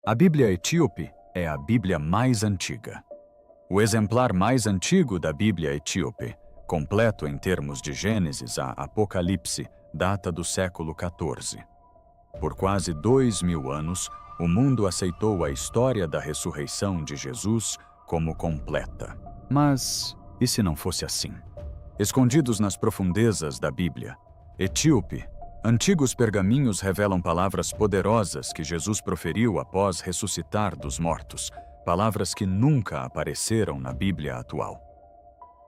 A Bíblia Etíope é a Bíblia mais antiga. O exemplar mais antigo da Bíblia Etíope, completo em termos de Gênesis a Apocalipse, data do século XIV. Por quase 2000 anos, o mundo aceitou a história da ressurreição de Jesus como completa. Mas, e se não fosse assim? Escondidos nas profundezas da Bíblia Etíope, antigos pergaminhos revelam palavras poderosas que Jesus proferiu após ressuscitar dos mortos, palavras que nunca apareceram na Bíblia atual.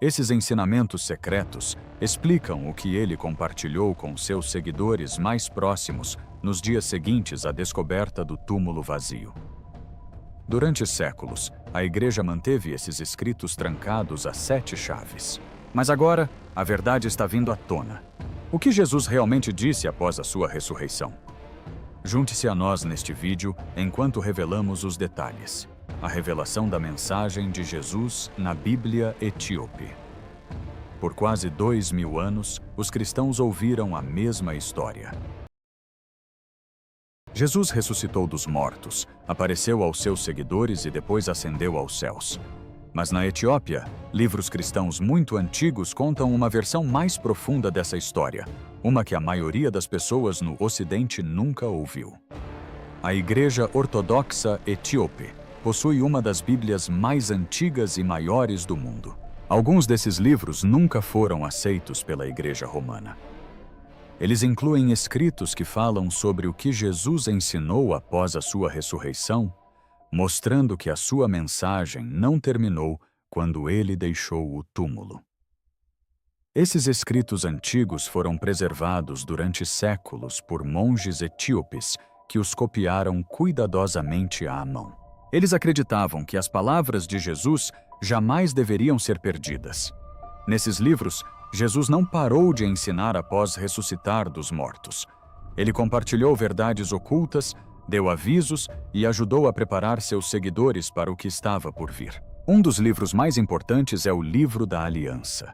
Esses ensinamentos secretos explicam o que ele compartilhou com seus seguidores mais próximos nos dias seguintes à descoberta do túmulo vazio. Durante séculos, a Igreja manteve esses escritos trancados a 7 chaves. Mas agora, a verdade está vindo à tona. O que Jesus realmente disse após a sua ressurreição? Junte-se a nós neste vídeo enquanto revelamos os detalhes. A revelação da mensagem de Jesus na Bíblia Etíope. Por quase 2000 anos, os cristãos ouviram a mesma história. Jesus ressuscitou dos mortos, apareceu aos seus seguidores e depois ascendeu aos céus. Mas na Etiópia, livros cristãos muito antigos contam uma versão mais profunda dessa história, uma que a maioria das pessoas no Ocidente nunca ouviu. A Igreja Ortodoxa Etíope possui uma das Bíblias mais antigas e maiores do mundo. Alguns desses livros nunca foram aceitos pela Igreja Romana. Eles incluem escritos que falam sobre o que Jesus ensinou após a sua ressurreição, mostrando que a sua mensagem não terminou quando ele deixou o túmulo. Esses escritos antigos foram preservados durante séculos por monges etíopes que os copiaram cuidadosamente à mão. Eles acreditavam que as palavras de Jesus jamais deveriam ser perdidas. Nesses livros, Jesus não parou de ensinar após ressuscitar dos mortos. Ele compartilhou verdades ocultas, deu avisos e ajudou a preparar seus seguidores para o que estava por vir. Um dos livros mais importantes é o Livro da Aliança.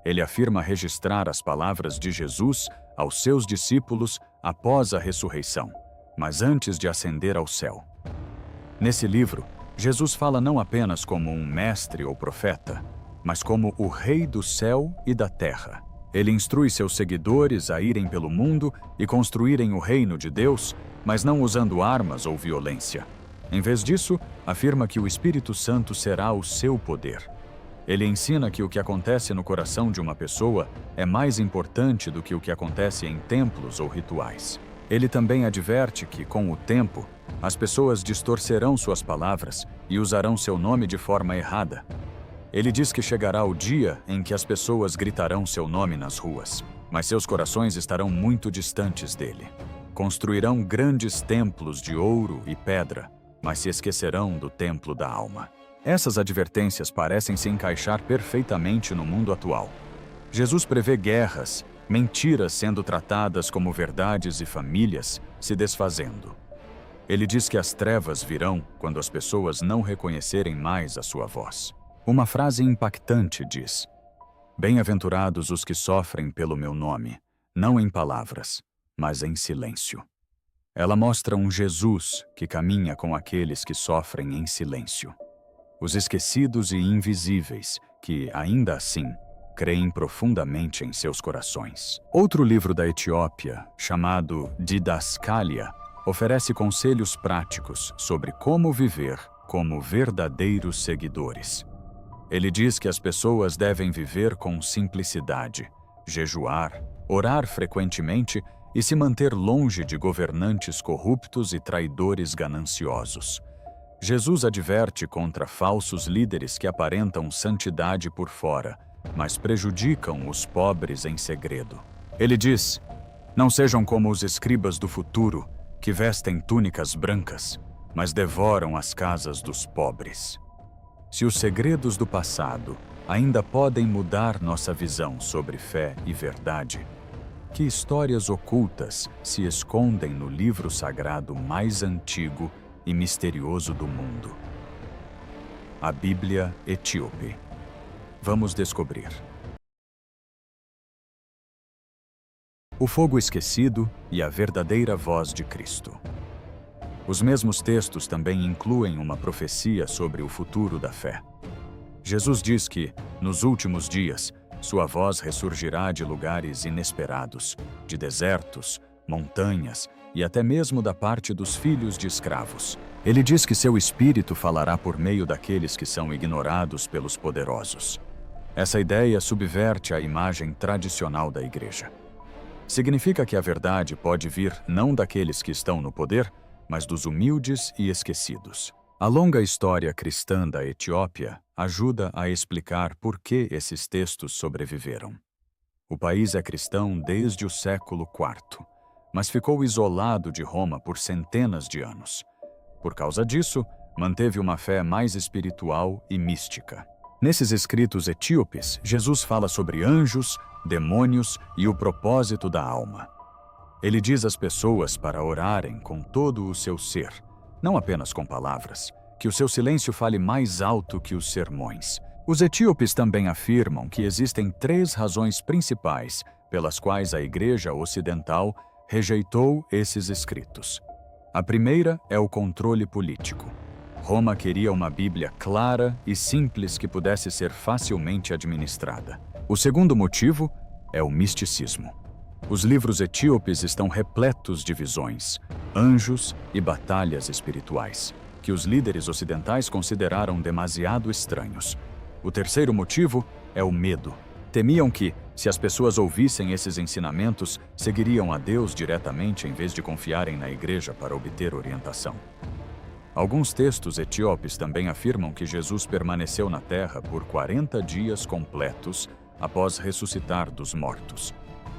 Ele afirma registrar as palavras de Jesus aos seus discípulos após a ressurreição, mas antes de ascender ao céu. Nesse livro, Jesus fala não apenas como um mestre ou profeta, mas como o Rei do céu e da terra. Ele instrui seus seguidores a irem pelo mundo e construírem o reino de Deus, mas não usando armas ou violência. Em vez disso, afirma que o Espírito Santo será o seu poder. Ele ensina que o que acontece no coração de uma pessoa é mais importante do que o que acontece em templos ou rituais. Ele também adverte que, com o tempo, as pessoas distorcerão suas palavras e usarão seu nome de forma errada. Ele diz que chegará o dia em que as pessoas gritarão seu nome nas ruas, mas seus corações estarão muito distantes dele. Construirão grandes templos de ouro e pedra, mas se esquecerão do templo da alma. Essas advertências parecem se encaixar perfeitamente no mundo atual. Jesus prevê guerras, mentiras sendo tratadas como verdades e famílias se desfazendo. Ele diz que as trevas virão quando as pessoas não reconhecerem mais a sua voz. Uma frase impactante diz: "Bem-aventurados os que sofrem pelo meu nome, não em palavras, mas em silêncio." Ela mostra um Jesus que caminha com aqueles que sofrem em silêncio. Os esquecidos e invisíveis que, ainda assim, creem profundamente em seus corações. Outro livro da Etiópia, chamado Didascalia, oferece conselhos práticos sobre como viver como verdadeiros seguidores. Ele diz que as pessoas devem viver com simplicidade, jejuar, orar frequentemente e se manter longe de governantes corruptos e traidores gananciosos. Jesus adverte contra falsos líderes que aparentam santidade por fora, mas prejudicam os pobres em segredo. Ele diz: "Não sejam como os escribas do futuro, que vestem túnicas brancas, mas devoram as casas dos pobres." Se os segredos do passado ainda podem mudar nossa visão sobre fé e verdade, que histórias ocultas se escondem no livro sagrado mais antigo e misterioso do mundo? A Bíblia Etíope. Vamos descobrir. O fogo esquecido e a verdadeira voz de Cristo. Os mesmos textos também incluem uma profecia sobre o futuro da fé. Jesus diz que, nos últimos dias, sua voz ressurgirá de lugares inesperados, de desertos, montanhas e até mesmo da parte dos filhos de escravos. Ele diz que seu espírito falará por meio daqueles que são ignorados pelos poderosos. Essa ideia subverte a imagem tradicional da igreja. Significa que a verdade pode vir não daqueles que estão no poder, mas dos humildes e esquecidos. A longa história cristã da Etiópia ajuda a explicar por que esses textos sobreviveram. O país é cristão desde o século IV, mas ficou isolado de Roma por centenas de anos. Por causa disso, manteve uma fé mais espiritual e mística. Nesses escritos etíopes, Jesus fala sobre anjos, demônios e o propósito da alma. Ele diz às pessoas para orarem com todo o seu ser, não apenas com palavras, que o seu silêncio fale mais alto que os sermões. Os etíopes também afirmam que existem 3 razões principais pelas quais a Igreja Ocidental rejeitou esses escritos. A primeira é o controle político. Roma queria uma Bíblia clara e simples que pudesse ser facilmente administrada. O segundo motivo é o misticismo. Os livros etíopes estão repletos de visões, anjos e batalhas espirituais, que os líderes ocidentais consideraram demasiado estranhos. O terceiro motivo é o medo. Temiam que, se as pessoas ouvissem esses ensinamentos, seguiriam a Deus diretamente em vez de confiarem na igreja para obter orientação. Alguns textos etíopes também afirmam que Jesus permaneceu na terra por 40 dias completos após ressuscitar dos mortos.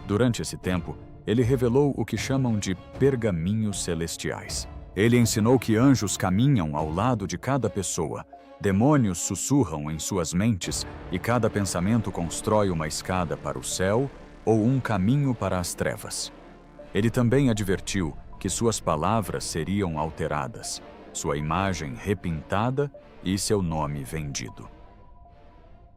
Durante esse tempo, ele revelou o que chamam de pergaminhos celestiais. Ele ensinou que anjos caminham ao lado de cada pessoa, demônios sussurram em suas mentes e cada pensamento constrói uma escada para o céu ou um caminho para as trevas. Ele também advertiu que suas palavras seriam alteradas, sua imagem repintada e seu nome vendido.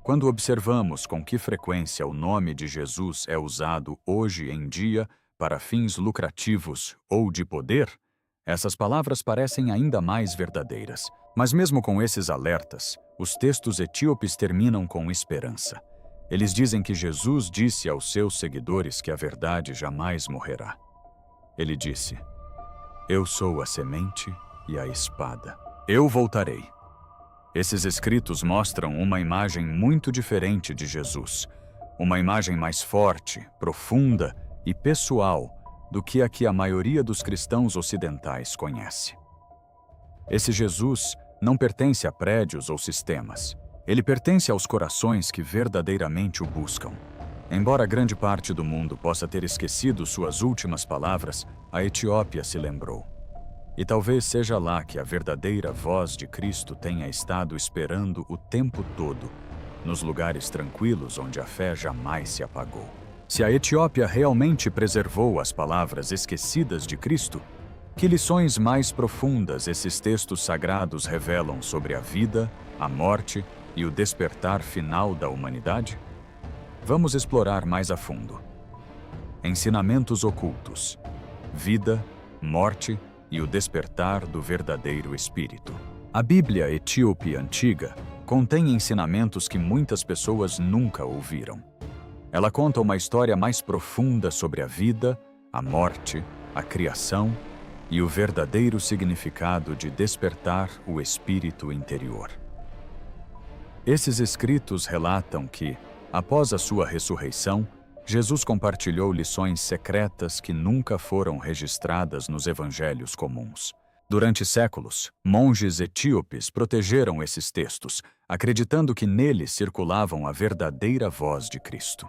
Quando observamos com que frequência o nome de Jesus é usado hoje em dia para fins lucrativos ou de poder, essas palavras parecem ainda mais verdadeiras. Mas mesmo com esses alertas, os textos etíopes terminam com esperança. Eles dizem que Jesus disse aos seus seguidores que a verdade jamais morrerá. Ele disse: "Eu sou a semente e a espada. Eu voltarei." Esses escritos mostram uma imagem muito diferente de Jesus, uma imagem mais forte, profunda e pessoal do que a que a maioria dos cristãos ocidentais conhece. Esse Jesus não pertence a prédios ou sistemas. Ele pertence aos corações que verdadeiramente o buscam. Embora grande parte do mundo possa ter esquecido suas últimas palavras, a Etiópia se lembrou. E talvez seja lá que a verdadeira voz de Cristo tenha estado esperando o tempo todo, nos lugares tranquilos onde a fé jamais se apagou. Se a Etiópia realmente preservou as palavras esquecidas de Cristo, que lições mais profundas esses textos sagrados revelam sobre a vida, a morte e o despertar final da humanidade? Vamos explorar mais a fundo. Ensinamentos ocultos, vida, morte e o despertar do verdadeiro Espírito. A Bíblia etíope antiga contém ensinamentos que muitas pessoas nunca ouviram. Ela conta uma história mais profunda sobre a vida, a morte, a criação e o verdadeiro significado de despertar o espírito interior. Esses escritos relatam que, após a sua ressurreição, Jesus compartilhou lições secretas que nunca foram registradas nos evangelhos comuns. Durante séculos, monges etíopes protegeram esses textos, acreditando que neles circulavam a verdadeira voz de Cristo.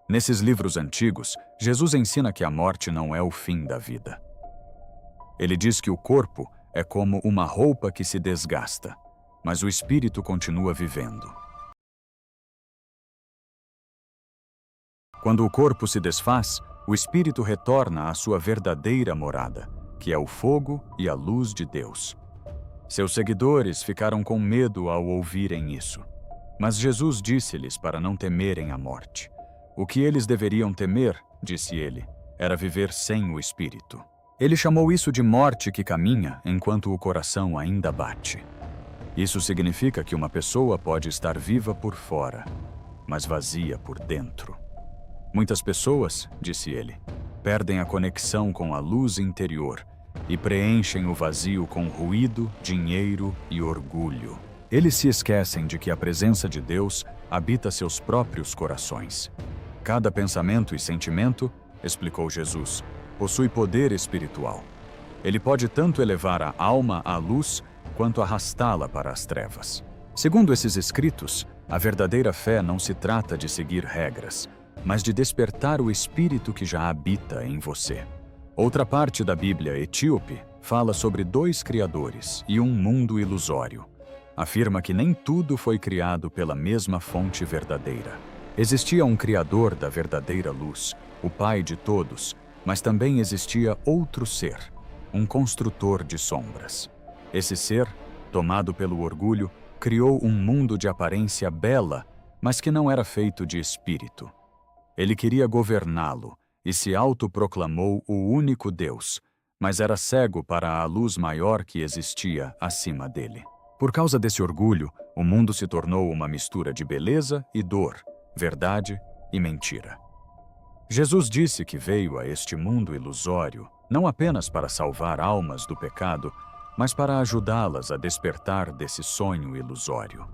Nesses livros antigos, Jesus ensina que a morte não é o fim da vida. Ele diz que o corpo é como uma roupa que se desgasta, mas o espírito continua vivendo. Quando o corpo se desfaz, o espírito retorna à sua verdadeira morada, que é o fogo e a luz de Deus. Seus seguidores ficaram com medo ao ouvirem isso, mas Jesus disse-lhes para não temerem a morte. O que eles deveriam temer, disse ele, era viver sem o espírito. Ele chamou isso de morte que caminha enquanto o coração ainda bate. Isso significa que uma pessoa pode estar viva por fora, mas vazia por dentro. Muitas pessoas, disse ele, perdem a conexão com a luz interior e preenchem o vazio com ruído, dinheiro e orgulho. Eles se esquecem de que a presença de Deus habita seus próprios corações. Cada pensamento e sentimento, explicou Jesus, possui poder espiritual. Ele pode tanto elevar a alma à luz quanto arrastá-la para as trevas. Segundo esses escritos, a verdadeira fé não se trata de seguir regras, mas de despertar o espírito que já habita em você. Outra parte da Bíblia etíope fala sobre dois criadores e um mundo ilusório. Afirma que nem tudo foi criado pela mesma fonte verdadeira. Existia um criador da verdadeira luz, o Pai de todos, mas também existia outro ser, um construtor de sombras. Esse ser, tomado pelo orgulho, criou um mundo de aparência bela, mas que não era feito de espírito. Ele queria governá-lo e se autoproclamou o único Deus, mas era cego para a luz maior que existia acima dele. Por causa desse orgulho, o mundo se tornou uma mistura de beleza e dor, verdade e mentira. Jesus disse que veio a este mundo ilusório não apenas para salvar almas do pecado, mas para ajudá-las a despertar desse sonho ilusório.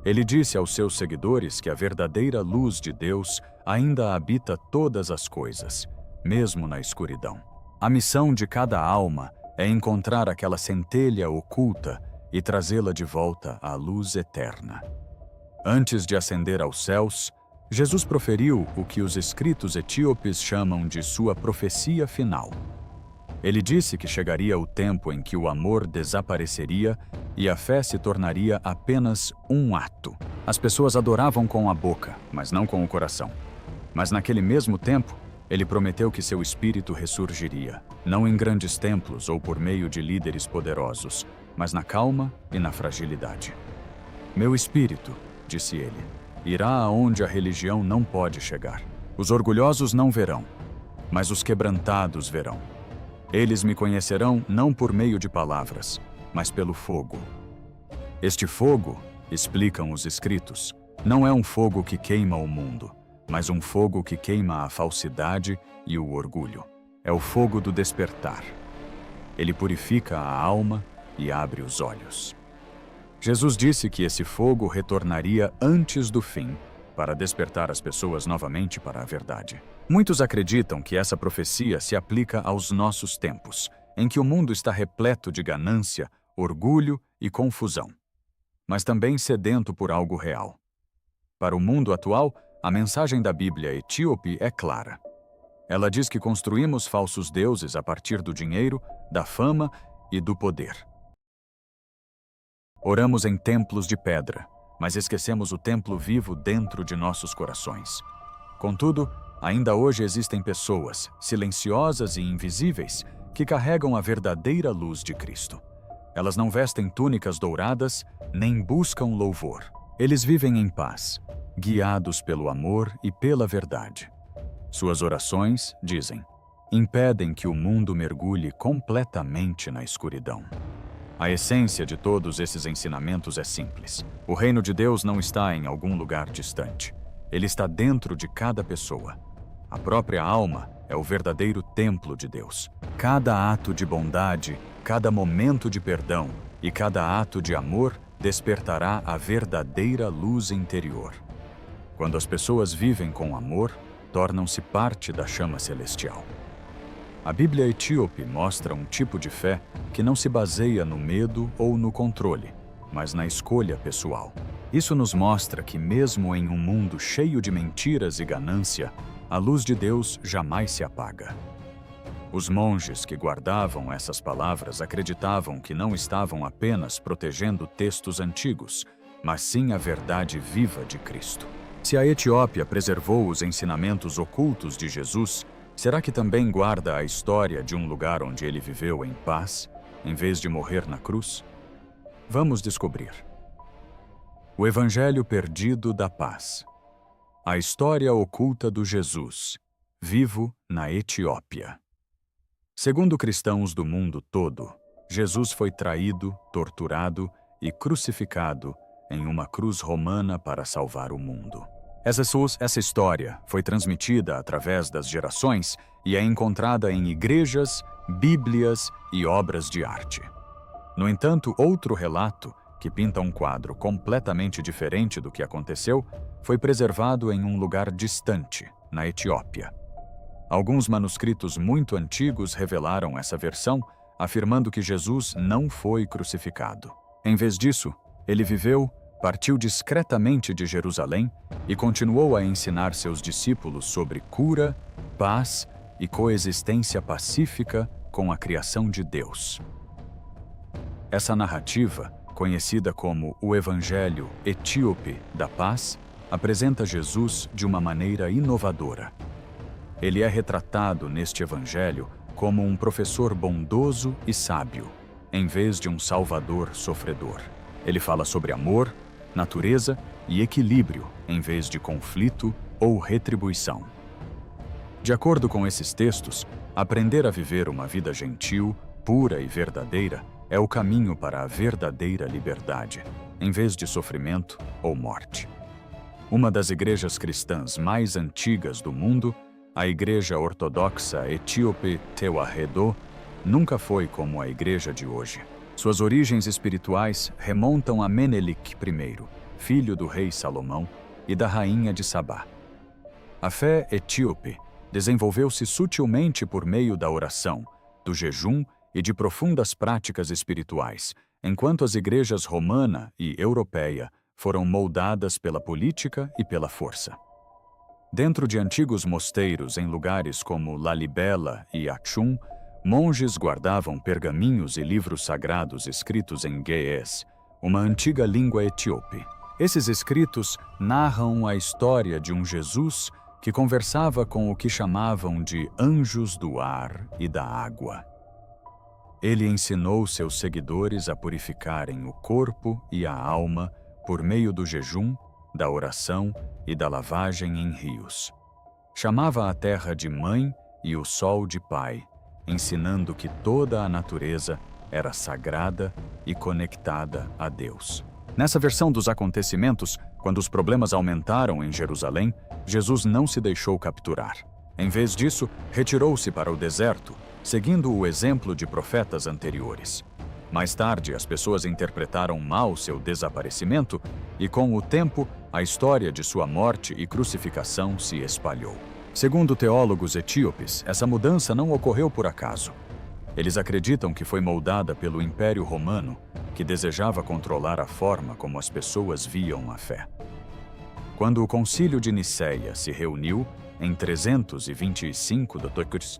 Ele disse aos seus seguidores que a verdadeira luz de Deus ainda habita todas as coisas, mesmo na escuridão. A missão de cada alma é encontrar aquela centelha oculta e trazê-la de volta à luz eterna. Antes de ascender aos céus, Jesus proferiu o que os escritos etíopes chamam de sua profecia final. Ele disse que chegaria o tempo em que o amor desapareceria e a fé se tornaria apenas um ato. As pessoas adoravam com a boca, mas não com o coração. Mas naquele mesmo tempo, ele prometeu que seu espírito ressurgiria, não em grandes templos ou por meio de líderes poderosos, mas na calma e na fragilidade. Meu espírito, disse ele, irá aonde a religião não pode chegar. Os orgulhosos não verão, mas os quebrantados verão. Eles me conhecerão não por meio de palavras, mas pelo fogo. Este fogo, explicam os escritos, não é um fogo que queima o mundo, mas um fogo que queima a falsidade e o orgulho. É o fogo do despertar. Ele purifica a alma e abre os olhos. Jesus disse que esse fogo retornaria antes do fim, para despertar as pessoas novamente para a verdade. Muitos acreditam que essa profecia se aplica aos nossos tempos, em que o mundo está repleto de ganância, orgulho e confusão, mas também sedento por algo real. Para o mundo atual, a mensagem da Bíblia etíope é clara. Ela diz que construímos falsos deuses a partir do dinheiro, da fama e do poder. Oramos em templos de pedra, mas esquecemos o templo vivo dentro de nossos corações. Contudo, ainda hoje existem pessoas, silenciosas e invisíveis, que carregam a verdadeira luz de Cristo. Elas não vestem túnicas douradas, nem buscam louvor. Eles vivem em paz, guiados pelo amor e pela verdade. Suas orações, dizem, impedem que o mundo mergulhe completamente na escuridão. A essência de todos esses ensinamentos é simples. O reino de Deus não está em algum lugar distante. Ele está dentro de cada pessoa. A própria alma é o verdadeiro templo de Deus. Cada ato de bondade, cada momento de perdão e cada ato de amor despertará a verdadeira luz interior. Quando as pessoas vivem com amor, tornam-se parte da chama celestial. A Bíblia etíope mostra um tipo de fé que não se baseia no medo ou no controle, mas na escolha pessoal. Isso nos mostra que mesmo em um mundo cheio de mentiras e ganância, a luz de Deus jamais se apaga. Os monges que guardavam essas palavras acreditavam que não estavam apenas protegendo textos antigos, mas sim a verdade viva de Cristo. Se a Etiópia preservou os ensinamentos ocultos de Jesus, será que também guarda a história de um lugar onde ele viveu em paz, em vez de morrer na cruz? Vamos descobrir. O Evangelho Perdido da Paz. A história oculta do Jesus, vivo na Etiópia. Segundo cristãos do mundo todo, Jesus foi traído, torturado e crucificado em uma cruz romana para salvar o mundo. Essa história foi transmitida através das gerações e é encontrada em igrejas, bíblias e obras de arte. No entanto, outro relato, que pinta um quadro completamente diferente do que aconteceu, foi preservado em um lugar distante, na Etiópia. Alguns manuscritos muito antigos revelaram essa versão, afirmando que Jesus não foi crucificado. Em vez disso, ele viveu, partiu discretamente de Jerusalém e continuou a ensinar seus discípulos sobre cura, paz e coexistência pacífica com a criação de Deus. Essa narrativa, conhecida como o Evangelho Etíope da Paz, apresenta Jesus de uma maneira inovadora. Ele é retratado neste Evangelho como um professor bondoso e sábio, em vez de um salvador sofredor. Ele fala sobre amor, natureza e equilíbrio, em vez de conflito ou retribuição. De acordo com esses textos, aprender a viver uma vida gentil, pura e verdadeira é o caminho para a verdadeira liberdade, em vez de sofrimento ou morte. Uma das igrejas cristãs mais antigas do mundo, a Igreja Ortodoxa Etíope Tewahedo, nunca foi como a igreja de hoje. Suas origens espirituais remontam a Menelik I, filho do rei Salomão e da rainha de Sabá. A fé etíope desenvolveu-se sutilmente por meio da oração, do jejum e de profundas práticas espirituais, enquanto as igrejas romana e europeia foram moldadas pela política e pela força. Dentro de antigos mosteiros em lugares como Lalibela e Achum, monges guardavam pergaminhos e livros sagrados escritos em Ge'ez, uma antiga língua etíope. Esses escritos narram a história de um Jesus que conversava com o que chamavam de anjos do ar e da água. Ele ensinou seus seguidores a purificarem o corpo e a alma por meio do jejum, da oração e da lavagem em rios. Chamava a terra de mãe e o sol de pai, ensinando que toda a natureza era sagrada e conectada a Deus. Nessa versão dos acontecimentos, quando os problemas aumentaram em Jerusalém, Jesus não se deixou capturar. Em vez disso, retirou-se para o deserto, seguindo o exemplo de profetas anteriores. Mais tarde, as pessoas interpretaram mal seu desaparecimento e, com o tempo, a história de sua morte e crucificação se espalhou. Segundo teólogos etíopes, essa mudança não ocorreu por acaso. Eles acreditam que foi moldada pelo Império Romano, que desejava controlar a forma como as pessoas viam a fé. Quando o Concílio de Nicéia se reuniu, em 325 d.C.,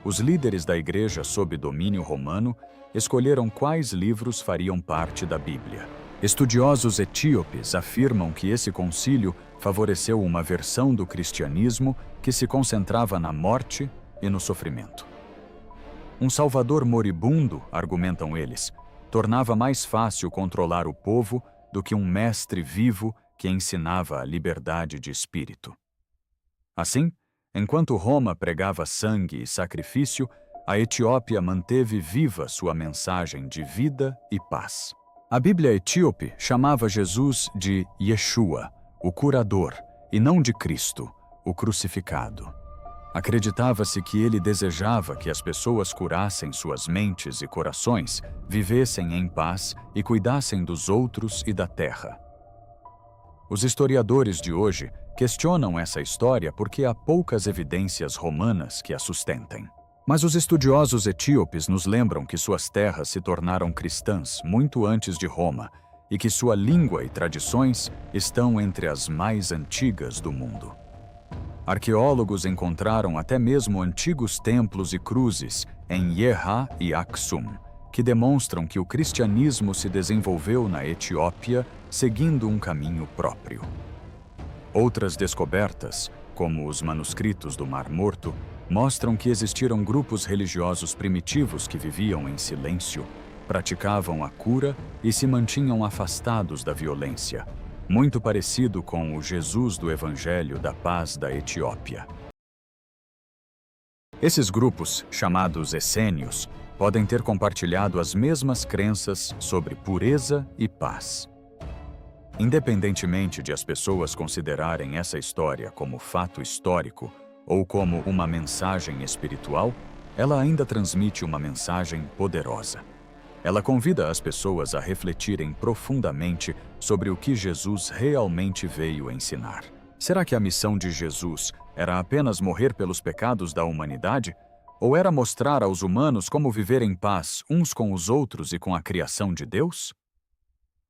os líderes da Igreja sob domínio romano escolheram quais livros fariam parte da Bíblia. Estudiosos etíopes afirmam que esse concílio favoreceu uma versão do cristianismo que se concentrava na morte e no sofrimento. Um salvador moribundo, argumentam eles, tornava mais fácil controlar o povo do que um mestre vivo que ensinava a liberdade de espírito. Assim, enquanto Roma pregava sangue e sacrifício, a Etiópia manteve viva sua mensagem de vida e paz. A Bíblia etíope chamava Jesus de Yeshua, o curador, e não de Cristo, o crucificado. Acreditava-se que ele desejava que as pessoas curassem suas mentes e corações, vivessem em paz e cuidassem dos outros e da terra. Os historiadores de hoje questionam essa história porque há poucas evidências romanas que a sustentem. Mas os estudiosos etíopes nos lembram que suas terras se tornaram cristãs muito antes de Roma e que sua língua e tradições estão entre as mais antigas do mundo. Arqueólogos encontraram até mesmo antigos templos e cruzes em Yerha e Aksum, que demonstram que o cristianismo se desenvolveu na Etiópia seguindo um caminho próprio. Outras descobertas, como os manuscritos do Mar Morto, mostram que existiram grupos religiosos primitivos que viviam em silêncio, praticavam a cura e se mantinham afastados da violência, muito parecido com o Jesus do Evangelho da Paz da Etiópia. Esses grupos, chamados essênios, podem ter compartilhado as mesmas crenças sobre pureza e paz. Independentemente de as pessoas considerarem essa história como fato histórico ou como uma mensagem espiritual, ela ainda transmite uma mensagem poderosa. Ela convida as pessoas a refletirem profundamente sobre o que Jesus realmente veio ensinar. Será que a missão de Jesus era apenas morrer pelos pecados da humanidade? Ou era mostrar aos humanos como viver em paz uns com os outros e com a criação de Deus?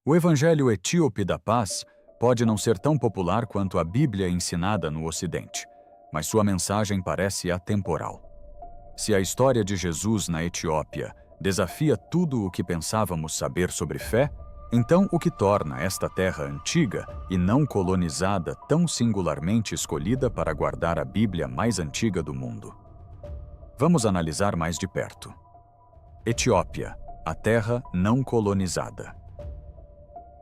O Evangelho Etíope da Paz pode não ser tão popular quanto a Bíblia ensinada no Ocidente, mas sua mensagem parece atemporal. Se a história de Jesus na Etiópia desafia tudo o que pensávamos saber sobre fé, então o que torna esta terra antiga e não colonizada tão singularmente escolhida para guardar a Bíblia mais antiga do mundo? Vamos analisar mais de perto. Etiópia, a terra não colonizada.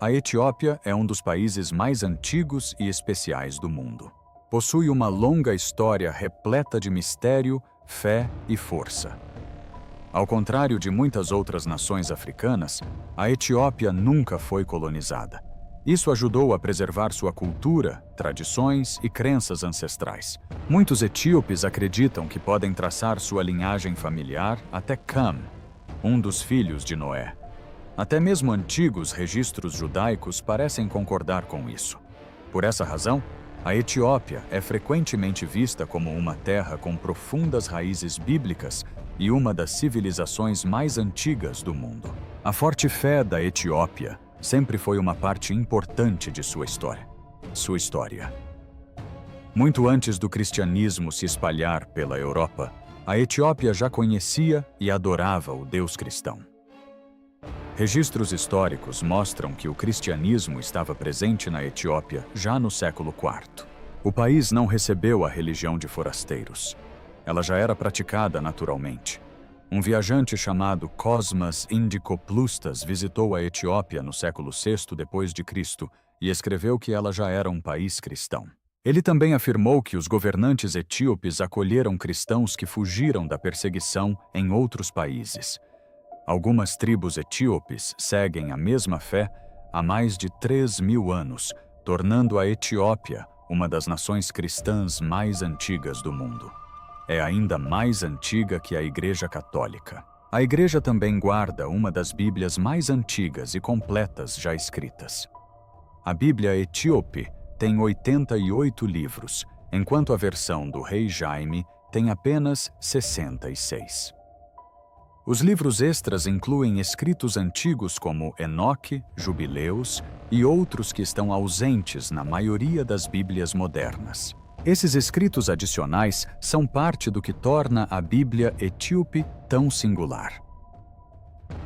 A Etiópia é um dos países mais antigos e especiais do mundo. Possui uma longa história repleta de mistério, fé e força. Ao contrário de muitas outras nações africanas, a Etiópia nunca foi colonizada. Isso ajudou a preservar sua cultura, tradições e crenças ancestrais. Muitos etíopes acreditam que podem traçar sua linhagem familiar até Cam, um dos filhos de Noé. Até mesmo antigos registros judaicos parecem concordar com isso. Por essa razão, a Etiópia é frequentemente vista como uma terra com profundas raízes bíblicas e uma das civilizações mais antigas do mundo. A forte fé da Etiópia sempre foi uma parte importante de sua história. Muito antes do cristianismo se espalhar pela Europa, a Etiópia já conhecia e adorava o Deus cristão. Registros históricos mostram que o cristianismo estava presente na Etiópia já no século IV. O país não recebeu a religião de forasteiros. Ela já era praticada naturalmente. Um viajante chamado Cosmas Indicoploustas visitou a Etiópia no século VI d.C. e escreveu que ela já era um país cristão. Ele também afirmou que os governantes etíopes acolheram cristãos que fugiram da perseguição em outros países. Algumas tribos etíopes seguem a mesma fé há mais de 3.000 anos, tornando a Etiópia uma das nações cristãs mais antigas do mundo. É ainda mais antiga que a Igreja Católica. A Igreja também guarda uma das Bíblias mais antigas e completas já escritas. A Bíblia etíope tem 88 livros, enquanto a versão do rei Jaime tem apenas 66. Os livros extras incluem escritos antigos como Enoque, Jubileus e outros que estão ausentes na maioria das Bíblias modernas. Esses escritos adicionais são parte do que torna a Bíblia etíope tão singular.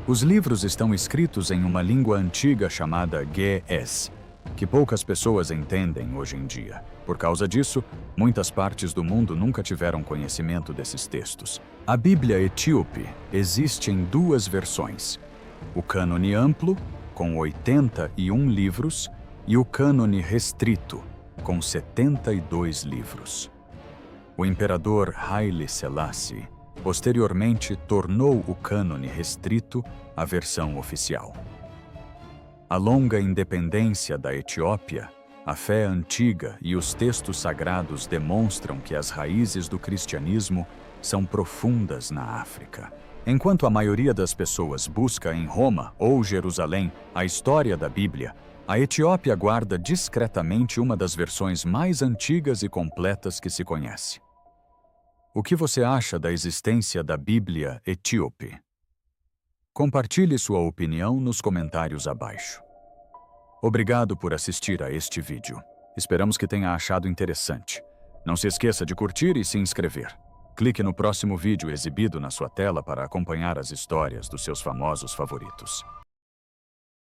Os livros estão escritos em uma língua antiga chamada Ge'ez, que poucas pessoas entendem hoje em dia. Por causa disso, muitas partes do mundo nunca tiveram conhecimento desses textos. A Bíblia etíope existe em duas versões: o cânone amplo, com 81 livros, e o cânone restrito, com 72 livros. O imperador Haile Selassie posteriormente tornou o cânone restrito a versão oficial. A longa independência da Etiópia, a fé antiga e os textos sagrados demonstram que as raízes do cristianismo são profundas na África. Enquanto a maioria das pessoas busca em Roma ou Jerusalém a história da Bíblia, a Etiópia guarda discretamente uma das versões mais antigas e completas que se conhece. O que você acha da existência da Bíblia etíope? Compartilhe sua opinião nos comentários abaixo. Obrigado por assistir a este vídeo. Esperamos que tenha achado interessante. Não se esqueça de curtir e se inscrever. Clique no próximo vídeo exibido na sua tela para acompanhar as histórias dos seus famosos favoritos.